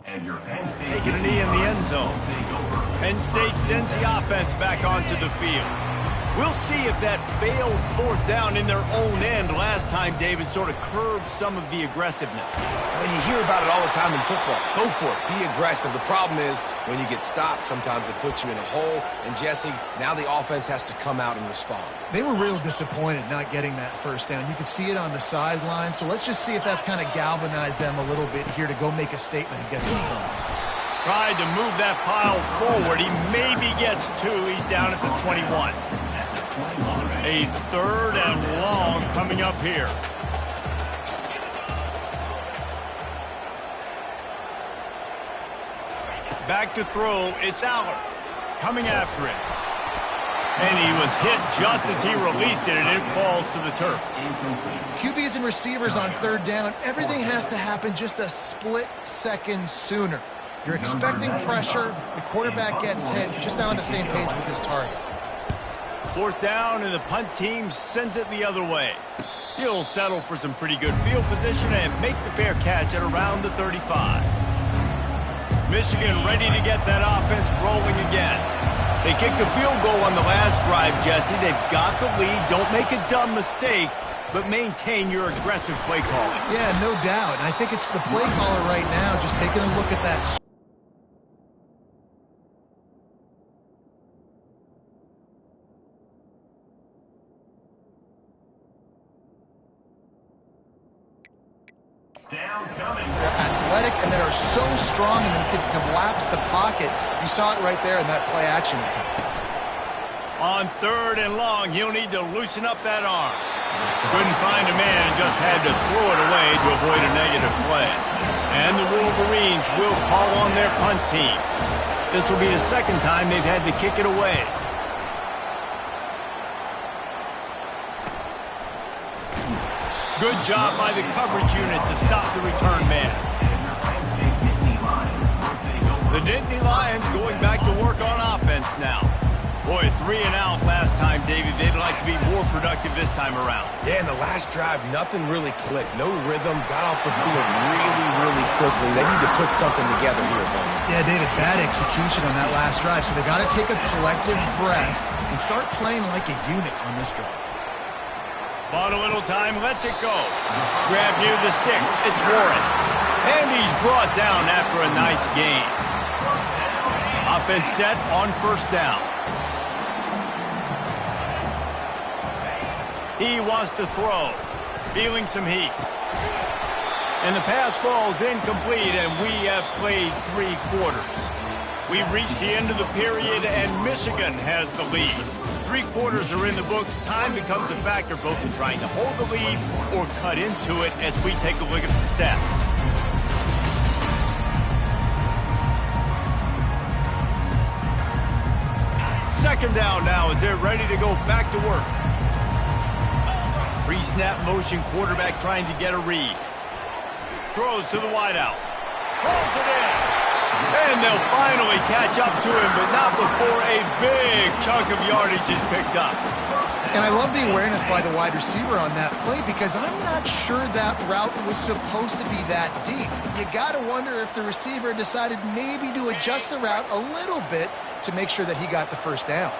Taking a knee in the end zone. Penn State sends the offense back onto the field. We'll see if that failed fourth down in their own end last time, David, sort of curbed some of the aggressiveness. When you hear about it all the time in football, go for it. Be aggressive. The problem is when you get stopped, sometimes it puts you in a hole. And, Jesse, now the offense has to come out and respond. They were real disappointed not getting that first down. You could see it on the sideline. So let's just see if that's kind of galvanized them a little bit here to go make a statement and get some points. Tried to move that pile forward. He maybe gets two. He's down at the 21. A third and long coming up here. Back to throw. It's Aller coming after it. And he was hit just as he released it, and it falls to the turf. QBs and receivers on third down, everything has to happen just a split second sooner. You're expecting pressure. The quarterback gets hit. Just now on the same page with his target. Fourth down, and the punt team sends it the other way. He'll settle for some pretty good field position and make the fair catch at around the 35. Michigan ready to get that offense rolling again. They kicked a field goal on the last drive, Jesse. They've got the lead. Don't make a dumb mistake, but maintain your aggressive play calling. Yeah, no doubt. And I think it's the play caller right now just taking a look at that. They're athletic and they are so strong and they can collapse the pocket. You saw it right there in that play action attempt. On third and long, he'll need to loosen up that arm. Couldn't find a man and just had to throw it away to avoid a negative play. And the Wolverines will call on their punt team. This will be the second time they've had to kick it away. Good job by the coverage unit to stop the return man. The Nittany Lions going back to work on offense now. Boy, 3 and out last time, David. They'd like to be more productive this time around. Yeah, in the last drive, nothing really clicked. No rhythm. Got off the field really quickly. They need to put something together here, buddy. Yeah, David, bad execution on that last drive. So they got to take a collective breath and start playing like a unit on this drive. Bought a little time, lets it go. Grab near the sticks, it's Warren. And he's brought down after a nice gain. Offense set on first down. He wants to throw, feeling some heat. And the pass falls incomplete, and we have played 3 quarters. We've reached the end of the period, and Michigan has the lead. 3 quarters are in the books. Time becomes a factor both in trying to hold the lead or cut into it as we take a look at the stats. Second down now as they're ready to go back to work. Pre-snap motion, quarterback trying to get a read. Throws to the wideout. Holds it in. And they'll finally catch up to him, but not before a big chunk of yardage is picked up. And I love the awareness by the wide receiver on that play because I'm not sure that route was supposed to be that deep. You got to wonder if the receiver decided maybe to adjust the route a little bit to make sure that he got the first down.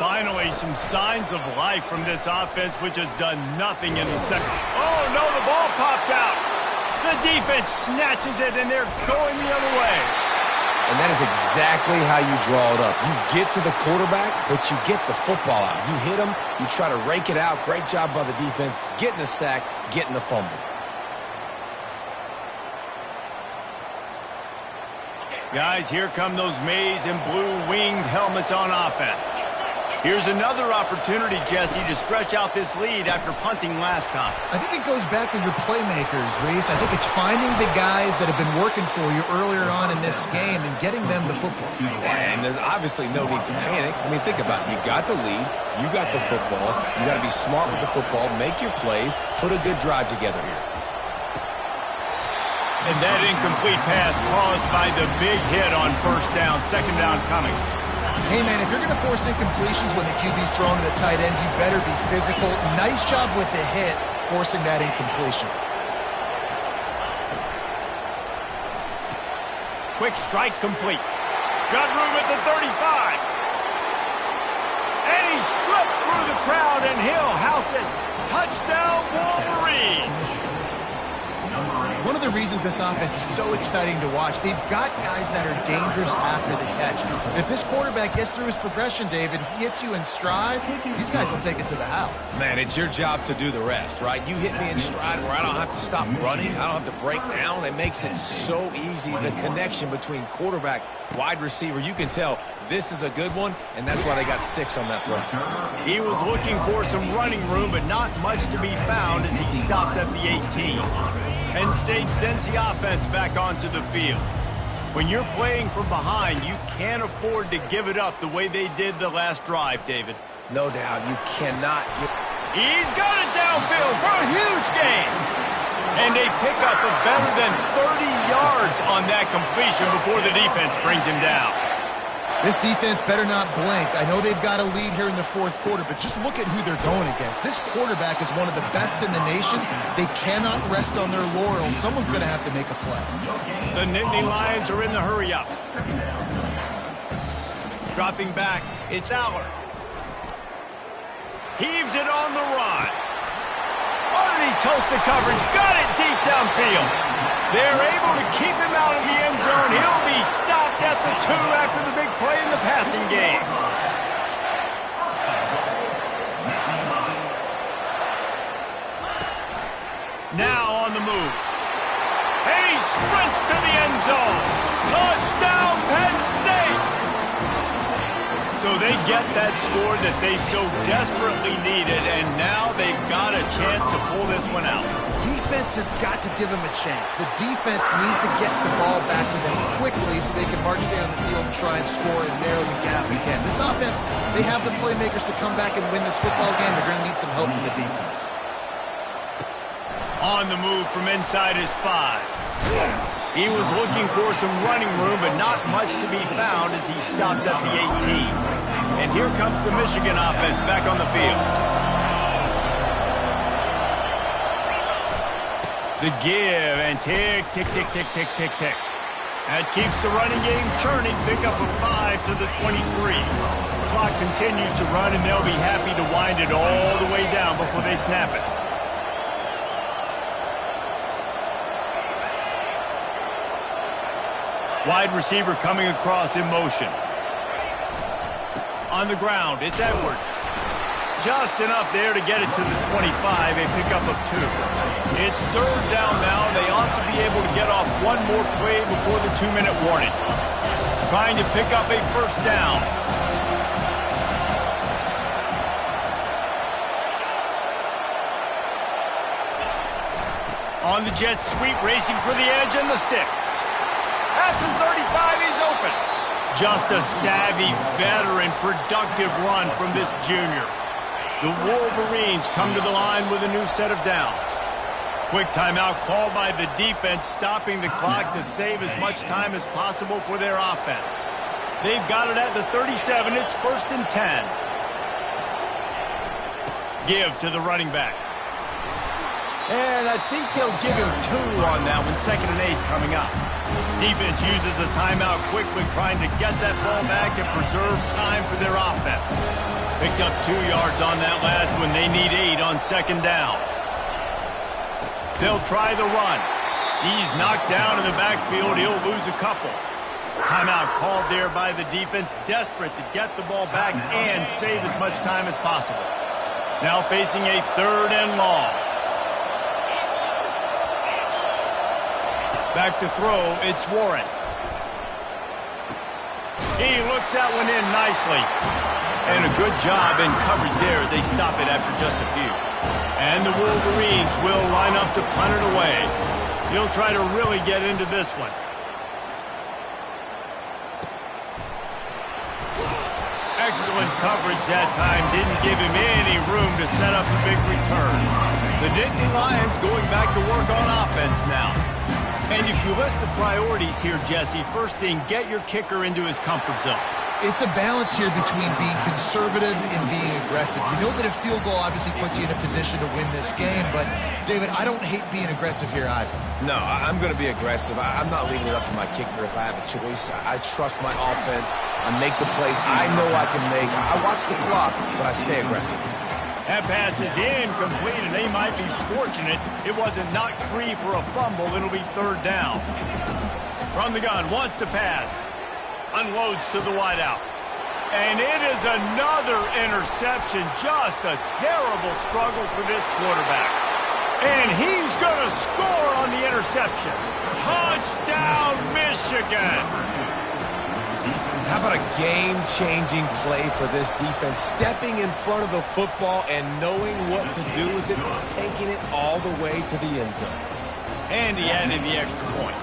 Finally, some signs of life from this offense, which has done nothing in the second. Oh, no, the ball popped out. The defense snatches it, and they're going the other way. And that is exactly how you draw it up. You get to the quarterback, but you get the football out. You hit him, you try to rake it out. Great job by the defense, getting the sack, getting the fumble. Guys, here come those maize and blue winged helmets on offense. Here's another opportunity, Jesse, to stretch out this lead after punting last time. I think it goes back to your playmakers, Reese. I think it's finding the guys that have been working for you earlier on in this game and getting them the football. And there's obviously no need to panic. I mean, think about it. You got the lead. You got the football. You got to be smart with the football. Make your plays. Put a good drive together here. And that incomplete pass caused by the big hit on first down. Second down coming. Hey, man, if you're going to force incompletions when the QB's throwing to the tight end, you better be physical. Nice job with the hit, forcing that incompletion. Quick strike complete. Got room at the 35. And he slipped through the crowd, and he'll house it. Touchdown, Wolverines. One of the reasons this offense is so exciting to watch, they've got guys that are dangerous after the catch. And if this quarterback gets through his progression, David, he hits you in stride, these guys will take it to the house. Man, it's your job to do the rest, right? You hit me in stride where I don't have to stop running. I don't have to break down. It makes it so easy. The connection between quarterback, wide receiver, you can tell this is a good one, and that's why they got 6 on that throw. He was looking for some running room, but not much to be found as he stopped at the 18. Penn State sends the offense back onto the field. When you're playing from behind, you can't afford to give it up the way they did the last drive, David. No doubt, you cannot give... He's got it downfield for a huge gain. And they pick up a better than 30 yards on that completion before the defense brings him down. This defense better not blink. I know they've got a lead here in the fourth quarter, but just look at who they're going against. This quarterback is one of the best in the nation. They cannot rest on their laurels. Someone's going to have to make a play. The Nittany Lions are in the hurry-up. Dropping back, it's Aller. Heaves it on the run. Underneath toasted coverage, got it deep downfield. They're able to keep him out of the end zone. He'll be stopped at the 2 after the big play in the passing game. Now on the move. And he sprints to the end zone. Touchdown, Penn State! So they get that score that they so desperately needed, and now they've got a chance to pull this one out. Defense has got to give them a chance. The defense needs to get the ball back to them quickly so they can march down the field and try and score and narrow the gap again. This offense, they have the playmakers to come back and win this football game. They're going to need some help from the defense. On the move from inside his 5. He was looking for some running room, but not much to be found as he stopped at the 18. And here comes the Michigan offense back on the field. The give, and tick, tick, tick, tick, tick, tick, tick. That keeps the running game churning. Pick up a 5 to the 23. The clock continues to run, and they'll be happy to wind it all the way down before they snap it. Wide receiver coming across in motion. On the ground, it's Edwards. Just enough there to get it to the 25, a pickup of 2. It's 3rd down now. They ought to be able to get off one more play before the 2-minute warning. Trying to pick up a 1st down. On the jet sweep, racing for the edge and the sticks. At the 35, he's open. Just a savvy, veteran, productive run from this junior. The Wolverines come to the line with a new set of downs. Quick timeout called by the defense, stopping the clock to save as much time as possible for their offense. They've got it at the 37. It's 1st and 10. Give to the running back. And I think they'll give him 2 on that one. 2nd and 8 coming up. Defense uses a timeout quickly, trying to get that ball back and preserve time for their offense. Picked up 2 yards on that last one. They need 8 on 2nd down. They'll try the run. He's knocked down in the backfield. He'll lose a couple. Timeout called there by the defense, desperate to get the ball back and save as much time as possible. Now facing a 3rd and long. Back to throw, it's Warren. He looks that one in nicely. And a good job in coverage there as they stop it after just a few. And the Wolverines will line up to punt it away. He'll try to really get into this one. Excellent coverage that time. Didn't give him any room to set up a big return. The Nittany Lions going back to work on offense now. And if you list the priorities here, Jesse, first thing, get your kicker into his comfort zone. It's a balance here between being conservative and being aggressive. You know that a field goal obviously puts you in a position to win this game, but, David, I don't hate being aggressive here either. No, I'm going to be aggressive. I'm not leaving it up to my kicker if I have a choice. I trust my offense. I make the plays I know I can make. I watch the clock, but I stay aggressive. That pass is incomplete, and they might be fortunate it wasn't knocked free for a fumble. It'll be third down. From the gun, wants to pass. Unloads to the wideout. And it is another interception. Just a terrible struggle for this quarterback. And he's going to score on the interception. Touchdown, Michigan. How about a game-changing play for this defense? Stepping in front of the football and knowing what to do with it, taking it all the way to the end zone. And he added the extra point.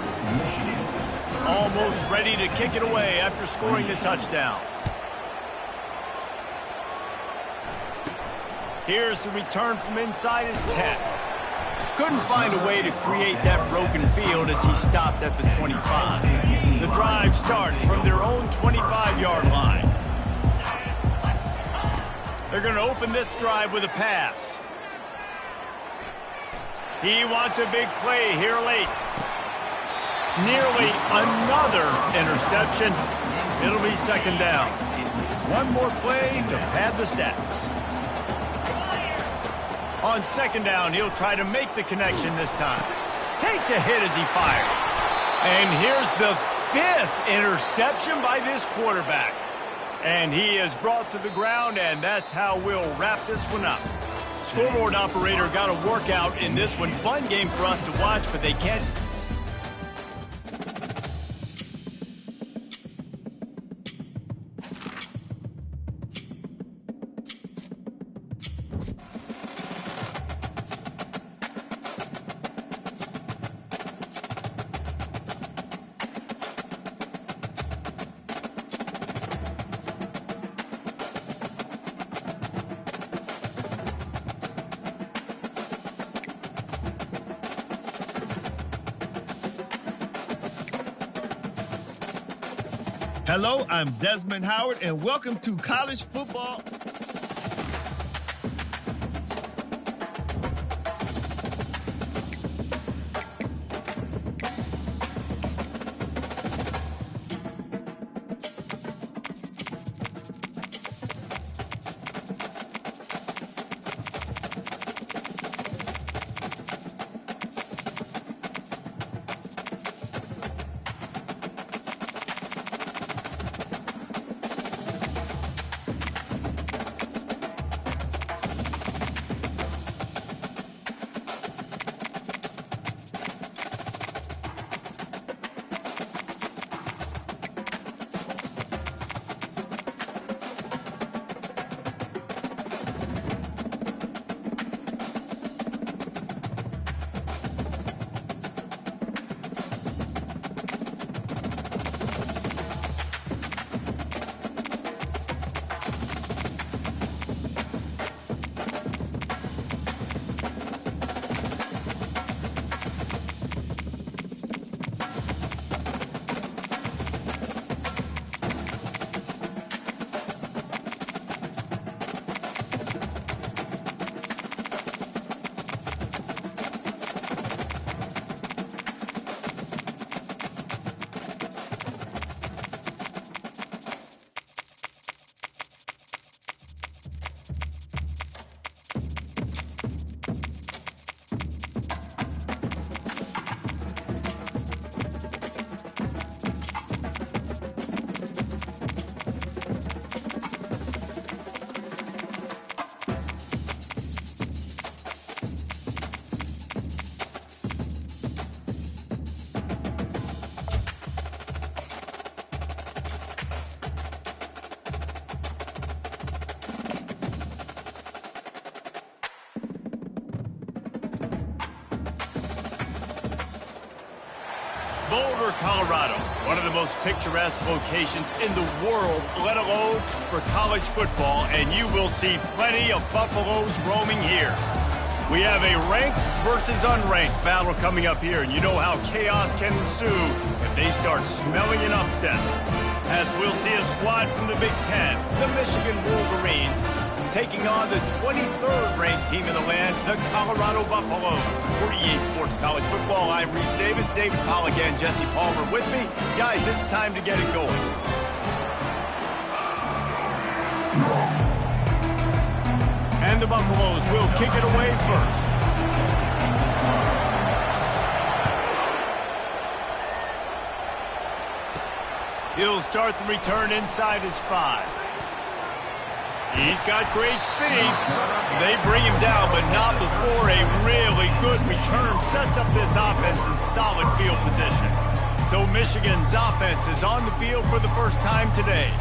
Almost ready to kick it away after scoring the touchdown. Here's the return from inside his 10. Couldn't find a way to create that broken field as he stopped at the 25. The drive starts from their own 25-yard line. They're going to open this drive with a pass. He wants a big play here late. Nearly another interception. It'll be second down. One more play to pad the stats. On second down, he'll try to make the connection this time. Takes a hit as he fires. And here's the 5th interception by this quarterback. And he is brought to the ground, and that's how we'll wrap this one up. Scoreboard operator got a workout in this one. Fun game for us to watch, but they can't. Hello, I'm Desmond Howard, and welcome to College Football. Boulder, Colorado, one of the most picturesque locations in the world, let alone for college football, and you will see plenty of Buffaloes roaming here. We have a ranked versus unranked battle coming up here, and you know how chaos can ensue if they start smelling an upset. as we'll see a squad from the Big Ten, the Michigan Wolverines, taking on the 23rd ranked team in the land, the Colorado Buffaloes. For EA Sports College Football, I'm Reese Davis, David Pollack and Jesse Palmer with me. Guys, it's time to get it going. And the Buffaloes will kick it away first. He'll start the return inside his 5. He's got great speed. They bring him down, but not before a really good return sets up this offense in solid field position. So Michigan's offense is on the field for the first time today.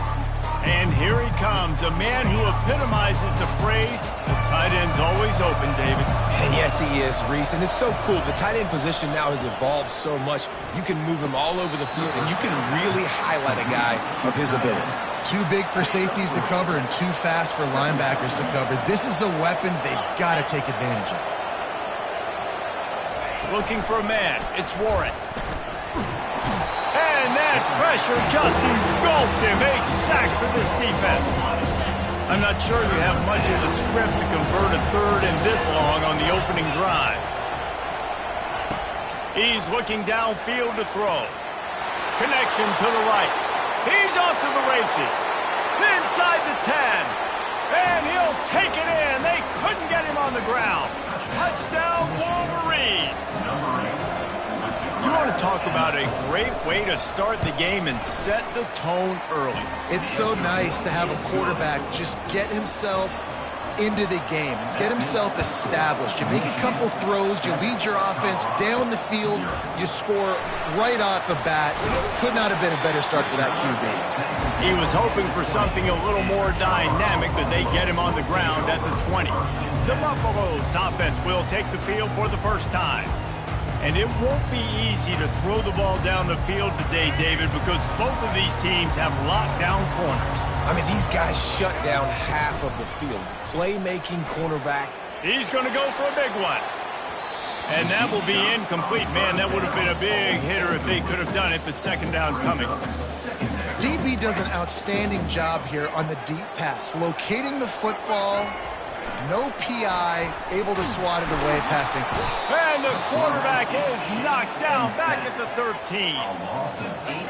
And here he comes, a man who epitomizes the phrase, the tight end's always open, David. And yes, he is, Reese. And it's so cool. The tight end position now has evolved so much. You can move him all over the field, and you can really highlight a guy of his ability. Too big for safeties to cover and too fast for linebackers to cover. This is a weapon they've got to take advantage of. Looking for a man. It's Warren. And that pressure just engulfed him. A sack for this defense. I'm not sure you have much of the script to convert a third and this long on the opening drive. He's looking downfield to throw. Connection to the right. He's off to the races. Inside the 10. And he'll take it in. They couldn't get him on the ground. Touchdown, Wolverines. You want to talk about a great way to start the game and set the tone early. It's so nice to have a quarterback just get himself into the game, get himself established. You make a couple throws, you lead your offense down the field, you score right off the bat. Could not have been a better start for that QB. He was hoping for something a little more dynamic, but they get him on the ground at the 20. The Buffaloes offense will take the field for the first time. And it won't be easy to throw the ball down the field today, David, because both of these teams have lockdown corners. I mean, these guys shut down half of the field. Playmaking cornerback. He's going to go for a big one. And that will be incomplete. Man, that would have been a big hitter if they could have done it, but second down coming. DB does an outstanding job here on the deep pass, locating the football. No PI, able to swat it away, passing. And the quarterback is knocked down back at the 13.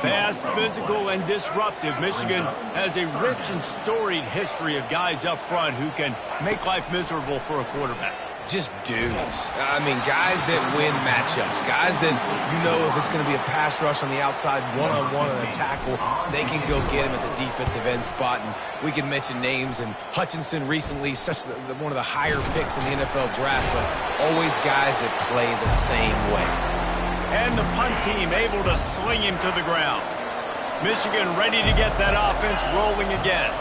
Fast, physical, and disruptive. Michigan has a rich and storied history of guys up front who can make life miserable for a quarterback. Just dudes. I mean, guys that win matchups. Guys that, you know, if it's going to be a pass rush on the outside, one-on-one on a tackle, they can go get him at the defensive end spot. And we can mention names. And Hutchinson recently, one of the higher picks in the NFL draft, but always guys that play the same way. And the punt team able to sling him to the ground. Michigan ready to get that offense rolling again.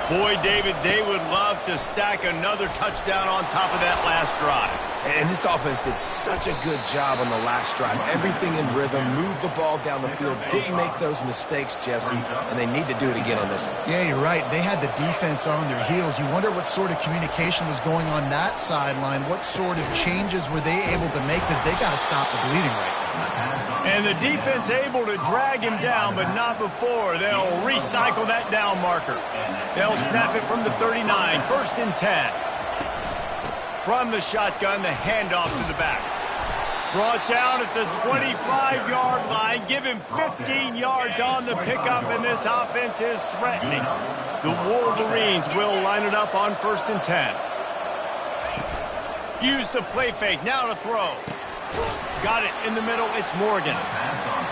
Boy, David, they would love to stack another touchdown on top of that last drive. And this offense did such a good job on the last drive. Everything in rhythm, moved the ball down the field, didn't make those mistakes, Jesse, and they need to do it again on this one. Yeah, you're right. They had the defense on their heels. You wonder what sort of communication was going on that sideline. What sort of changes were they able to make, because they got to stop the bleeding right now. And the defense able to drag him down, but not before. They'll recycle that down marker. They'll snap it from the 39, 1st and 10. From the shotgun, the handoff to the back. Brought down at the 25-yard line. Give him 15 yards on the pickup, and this offense is threatening. The Wolverines will line it up on 1st and 10. Use the play fake, now to throw. Got it in the middle, it's Morgan.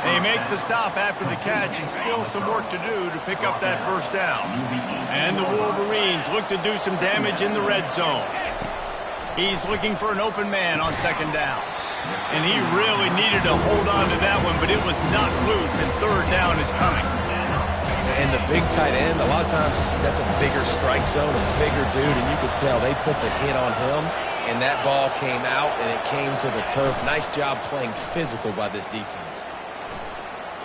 They make the stop after the catch, and still some work to do to pick up that first down. And the Wolverines look to do some damage in the red zone. He's looking for an open man on 2nd down. And he really needed to hold on to that one, but it was knocked loose, and 3rd down is coming. And the big tight end, a lot of times that's a bigger strike zone, a bigger dude, and you could tell they put the hit on him. And that ball came out, and it came to the turf. Nice job playing physical by this defense.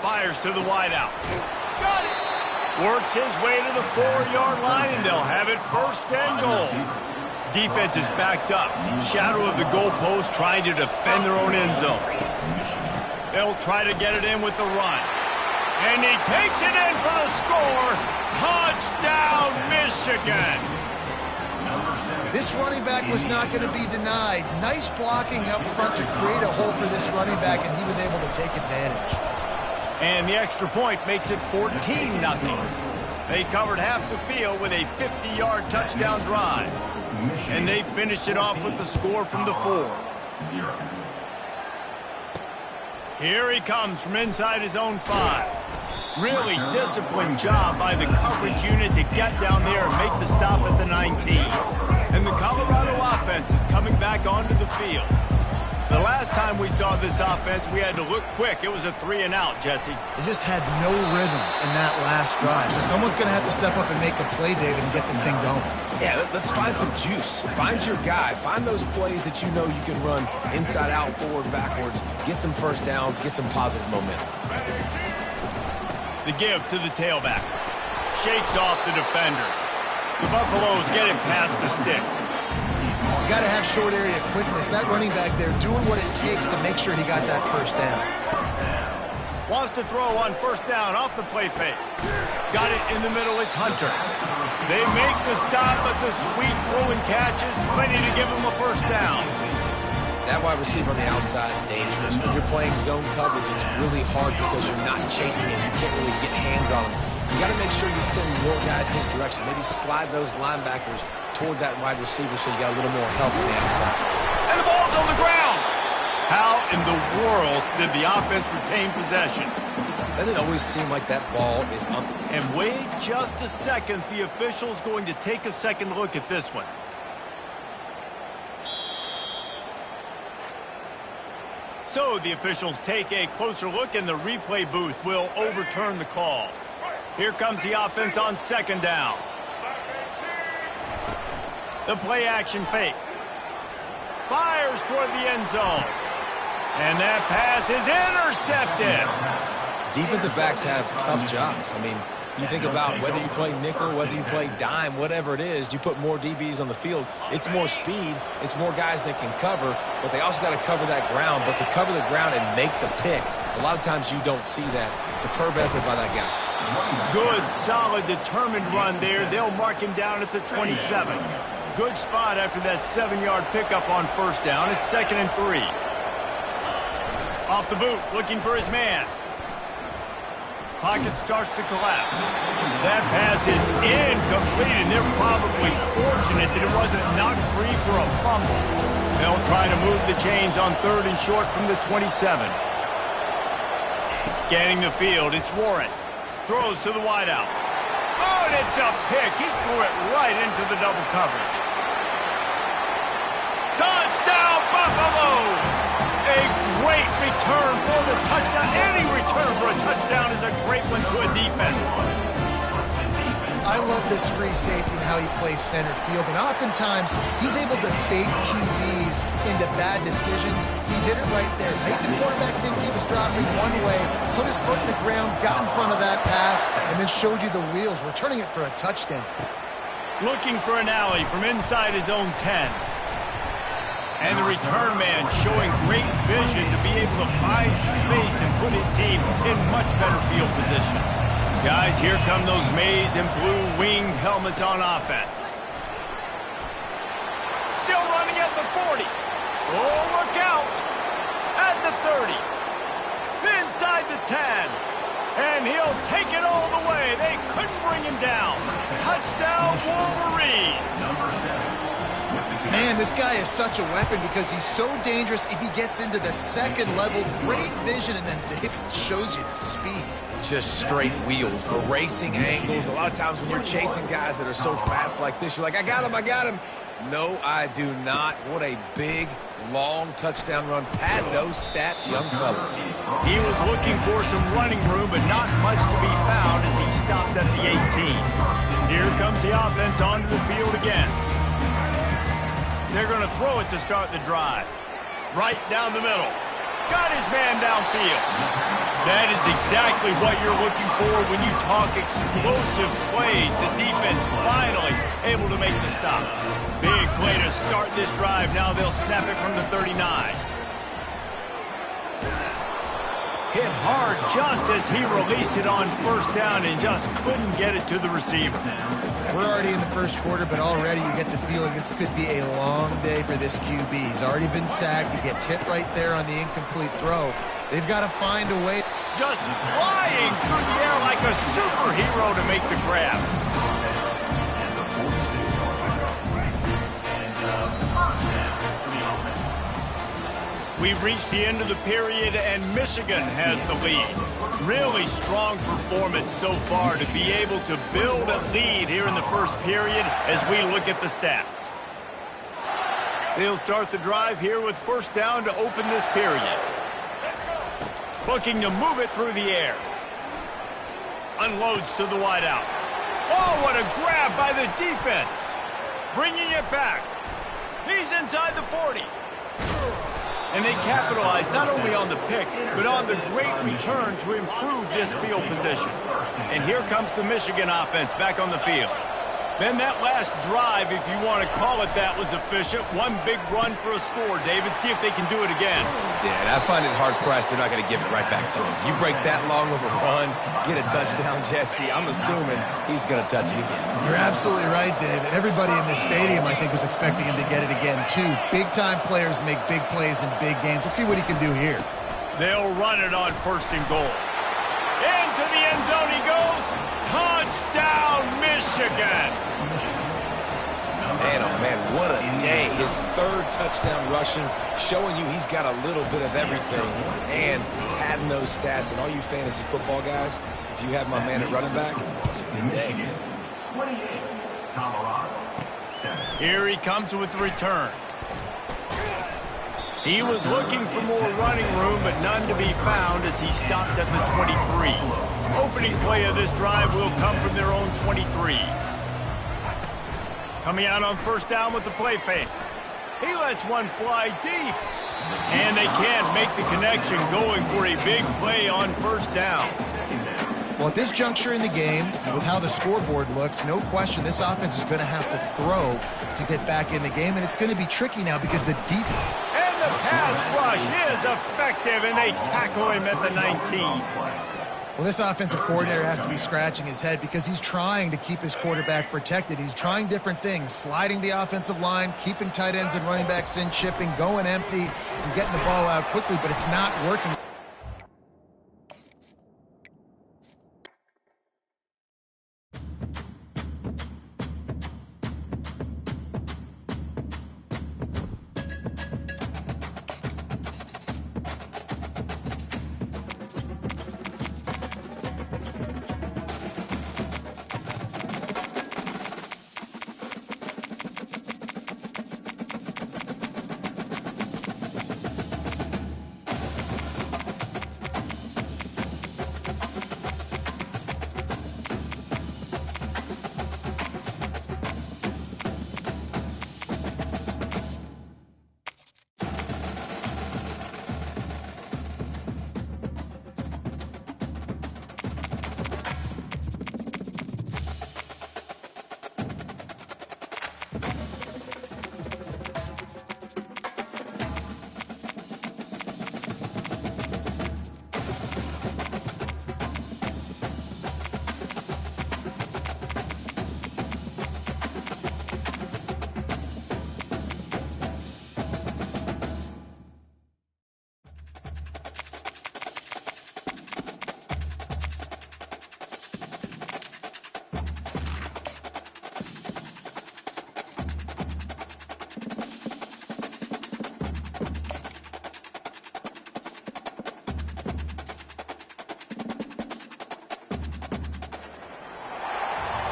Fires to the wideout. Got it! Works his way to the 4-yard line, and they'll have it 1st and goal. Defense is backed up. Shadow of the goalpost trying to defend their own end zone. They'll try to get it in with the run. And he takes it in for the score. Touchdown, Michigan. This running back was not going to be denied. Nice blocking up front to create a hole for this running back, and he was able to take advantage. And the extra point makes it 14-0. They covered half the field with a 50-yard touchdown drive. And they finished it off with the score from the 4. Here he comes from inside his own 5. Really disciplined job by the coverage unit to get down there and make the stop at the 19. And the Colorado offense is coming back onto the field. The last time we saw this offense, we had to look quick. It was a 3-and-out, Jesse. They just had no rhythm in that last drive. So someone's going to have to step up and make a play, David, and get this thing going. Yeah, let's find some juice. Find your guy. Find those plays that you know you can run inside out, forward, backwards. Get some first downs. Get some positive momentum. The give to the tailback. Shakes off the defender. The Buffaloes get it past the sticks. You got to have short area quickness. That running back there doing what it takes to make sure he got that first down. Wants to throw on first down off the play fake. Got it in the middle. It's Hunter. They make the stop, but the sweet rolling catch is plenty to give him a first down. That wide receiver on the outside is dangerous. When you're playing zone coverage, it's really hard because you're not chasing him. You can't really get hands on him. You got to make sure you send your guys his direction. Maybe slide those linebackers toward that wide receiver so you got a little more help on the outside. And the ball's on the ground. How in the world did the offense retain possession? Doesn't it always seem like that ball is up? And wait just a second. The official's going to take a second look at this one. So the officials take a closer look, and the replay booth will overturn the call. Here comes the offense on second down. The play action fake. Fires toward the end zone. And that pass is intercepted. Defensive backs have tough jobs. I mean, you think about whether you play nickel, whether you play dime, whatever it is, you put more DBs on the field. It's more speed. It's more guys that can cover, but they also got to cover that ground. But to cover the ground and make the pick, a lot of times you don't see that. Superb effort by that guy. Good, solid, determined run there. They'll mark him down at the 27. Good spot after that 7-yard pickup on first down. It's 2nd and 3. Off the boot, looking for his man. Pocket starts to collapse. That pass is incomplete, and they're probably fortunate that it wasn't knocked free for a fumble. They'll try to move the chains on 3rd and short from the 27. Scanning the field, it's Warren. Throws to the wideout. Oh, and it's a pick. He threw it right into the double coverage. Touchdown, Buffaloes! A great return for the touchdown. Any return for a touchdown is a great one to a defense. I love this free safety and how he plays center field. And oftentimes, he's able to bait QBs into bad decisions. He did it right there. Made the quarterback think he was dropping one way, put his foot in the ground, got in front of that pass, and then showed you the wheels, returning it for a touchdown. Looking for an alley from inside his own 10. And the return man showing great vision to be able to find some space and put his team in much better field position. Guys, here come those maize and blue winged helmets on offense. Still running at the 40. Oh, look out. At the 30. Inside the 10. And he'll take it all the way. They couldn't bring him down. Touchdown, Wolverines. Man, this guy is such a weapon because he's so dangerous if he gets into the second level. Great vision, and then David shows you the speed. Just straight wheels, erasing angles. A lot of times when you're chasing guys that are so fast like this, you're like, I got him, I got him. No, I do not. What a big, long touchdown run. Pad those stats, young fella. He was looking for some running room, but not much to be found as he stopped at the 18. Here comes the offense onto the field again. They're going to throw it to start the drive. Right down the middle. Got his man downfield. That is exactly what you're looking for when you talk explosive plays. The defense finally able to make the stop. Big play to start this drive. Now they'll snap it from the 39. Hit hard just as he released it on first down and just couldn't get it to the receiver. We're already in the first quarter, but already you get the feeling this could be a long day for this QB. He's already been sacked. He gets hit right there on the incomplete throw. They've got to find a way. Just flying through the air like a superhero to make the grab. We've reached the end of the period, and Michigan has the lead. Really strong performance so far to be able to build a lead here in the first period as we look at the stats. They'll start the drive here with first down to open this period. Looking to move it through the air. Unloads to the wideout. Oh, what a grab by the defense. Bringing it back. He's inside the 40. And they capitalize not only on the pick, but on the great return to improve this field position. And here comes the Michigan offense back on the field. Then that last drive, if you want to call it that, was efficient. One big run for a score, David. See if they can do it again. Yeah, and I find it hard-pressed they're not going to give it right back to him. You break that long of a run, get a touchdown, Jesse, I'm assuming he's going to touch it again. You're absolutely right, David. Everybody in this stadium, I think, is expecting him to get it again, too. Big-time players make big plays in big games. Let's see what he can do here. They'll run it on first and goal. Into the end zone he goes. Touchdown, Michigan! Man, oh man, what a day. His third touchdown rushing, showing you he's got a little bit of everything. And padding those stats. And all you fantasy football guys, if you have my man at running back, it's a good day. Here he comes with the return. He was looking for more running room, but none to be found as he stopped at the 23. Opening play of this drive will come from their own 23. Coming out on first down with the play fake. He lets one fly deep. And they can't make the connection, going for a big play on first down. Well, at this juncture in the game, with how the scoreboard looks, no question this offense is going to have to throw to get back in the game, and it's going to be tricky now because the deep... And the pass rush is effective, and they tackle him at the 19. Well, this offensive coordinator has to be scratching his head because he's trying to keep his quarterback protected. He's trying different things, sliding the offensive line, keeping tight ends and running backs in, chipping, going empty, and getting the ball out quickly, but it's not working.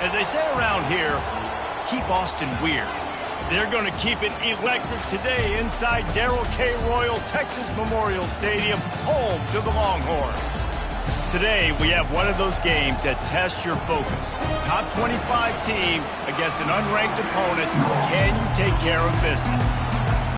As they say around here, keep Austin weird. They're going to keep it electric today inside Darrell K. Royal Texas Memorial Stadium, home to the Longhorns. Today, we have one of those games that tests your focus. Top 25 team against an unranked opponent. Can you take care of business?